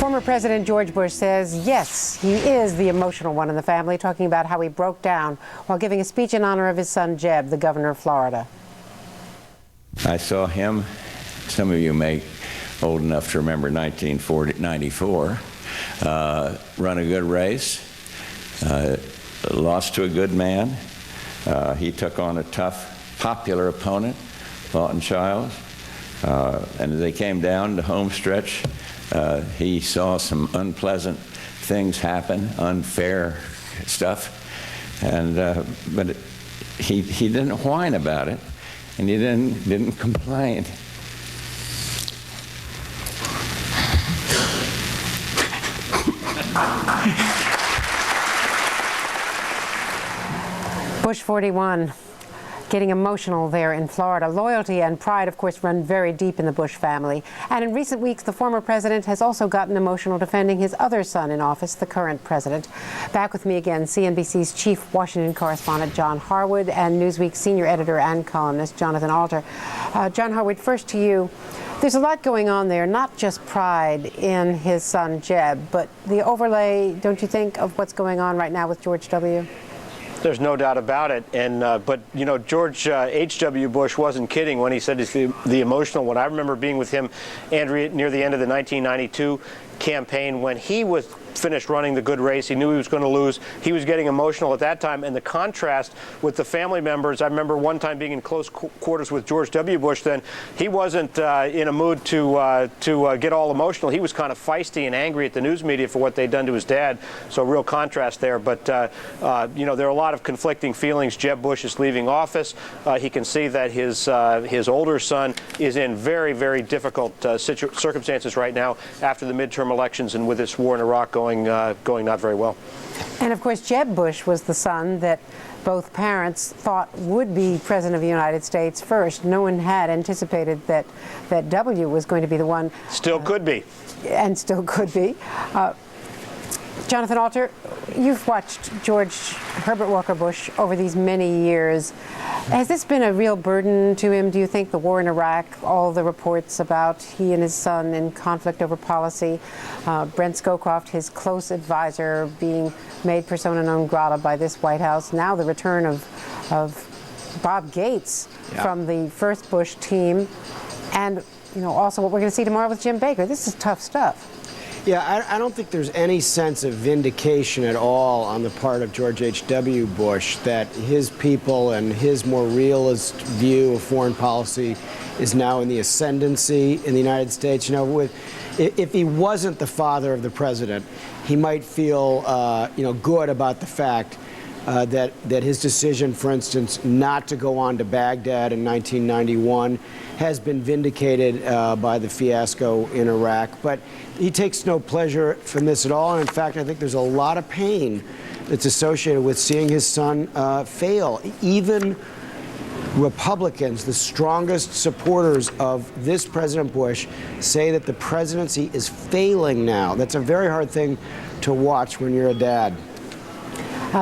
Former President George Bush says, yes, he is the emotional one in the family, talking about how he broke down while giving a speech in honor of his son, Jeb, the governor of Florida. I saw him, some of you may old enough to remember 1994, run a good race, lost to a good man. He took on a tough, popular opponent, Lawton Chiles, and as they came down the home stretch, he saw some unpleasant things happen, unfair stuff, and but he didn't whine about it, and he didn't complain. Bush 41, getting emotional there in Florida. Loyalty and pride, of course, run very deep in the Bush family. And in recent weeks, the former president has also gotten emotional defending his other son in office, the current president. Back with me again, CNBC's chief Washington correspondent, John Harwood, and Newsweek's senior editor and columnist, Jonathan Alter. John Harwood, first to you. There's a lot going on there, not just pride in his son, Jeb, but the overlay, don't you think, of what's going on right now with George W.? There's no doubt about it, and but you know, George H.W. Bush wasn't kidding when he said he's the emotional one. I remember being with him, Andrea, near the end of the 1992 campaign when he was finished running the good race. He knew he was going to lose. He was getting emotional at that time, and the contrast with the family members. I remember one time being in close quarters with George W. Bush. Then he wasn't in a mood to get all emotional. He was kind of feisty and angry at the news media for what they'd done to his dad. So real contrast there. But you know, there are a lot of conflicting feelings. Jeb Bush is leaving office. He can see that his older son is in very, very difficult circumstances right now after the midterm elections and with this war in Iraq going not very well. And of course, Jeb Bush was the son that both parents thought would be president of the United States first. No one had anticipated that W was going to be the one. Still could be. And still could be. Jonathan Alter, you've watched George Herbert Walker Bush over these many years. Has this been a real burden to him, do you think, the war in Iraq, all the reports about he and his son in conflict over policy, Brent Scowcroft, his close advisor, being made persona non grata by this White House, now the return of Bob Gates from the first Bush team, and you know, also what we're going to see tomorrow with Jim Baker. This is tough stuff. Yeah, I don't think there's any sense of vindication at all on the part of George H.W. Bush that his people and his more realist view of foreign policy is now in the ascendancy in the United States. You know, if he wasn't the father of the president, he might feel good about the fact that his decision, for instance, not to go on to Baghdad in 1991 has been vindicated by the fiasco in Iraq. But he takes no pleasure from this at all. And in fact, I think there's a lot of pain that's associated with seeing his son fail. Even Republicans, the strongest supporters of this President Bush, say that the presidency is failing now. That's a very hard thing to watch when you're a dad.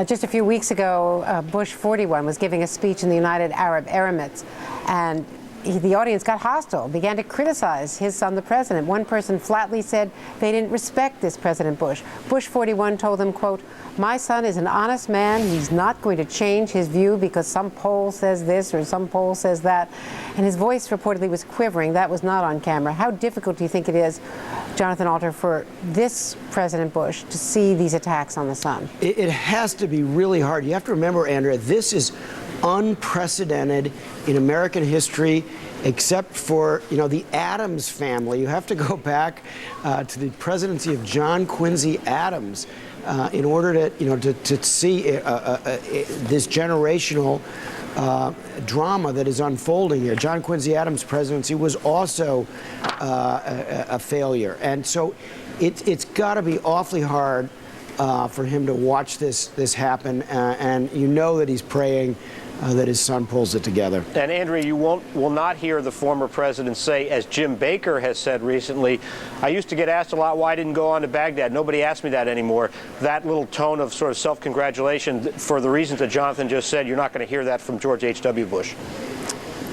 Just a few weeks ago, Bush 41 was giving a speech in the United Arab Emirates, and the audience got hostile, began to criticize his son, the president. One person flatly said they didn't respect this President Bush. Bush 41 told them, quote, "My son is an honest man. He's not going to change his view because some poll says this or some poll says that." And his voice reportedly was quivering. That was not on camera. How difficult do you think it is, Jonathan Alter, for this President Bush to see these attacks on the son? It has to be really hard. You have to remember, Andrea, this is unprecedented in American history, except for, you know, the Adams family. You have to go back to the presidency of John Quincy Adams in order to see this generational drama that is unfolding here. John Quincy Adams' presidency was also a failure, and so it's got to be awfully hard for him to watch this happen, and you know that he's praying that his son pulls it together. And Andrea, you will not hear the former president say, as Jim Baker has said recently, I used to get asked a lot why I didn't go on to Baghdad. Nobody asks me that anymore. That little tone of sort of self-congratulation, for the reasons that Jonathan just said, you're not going to hear that from George H.W. Bush.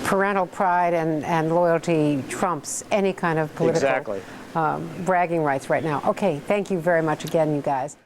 Parental pride and loyalty trumps any kind of political bragging rights right now. Okay, thank you very much again, you guys.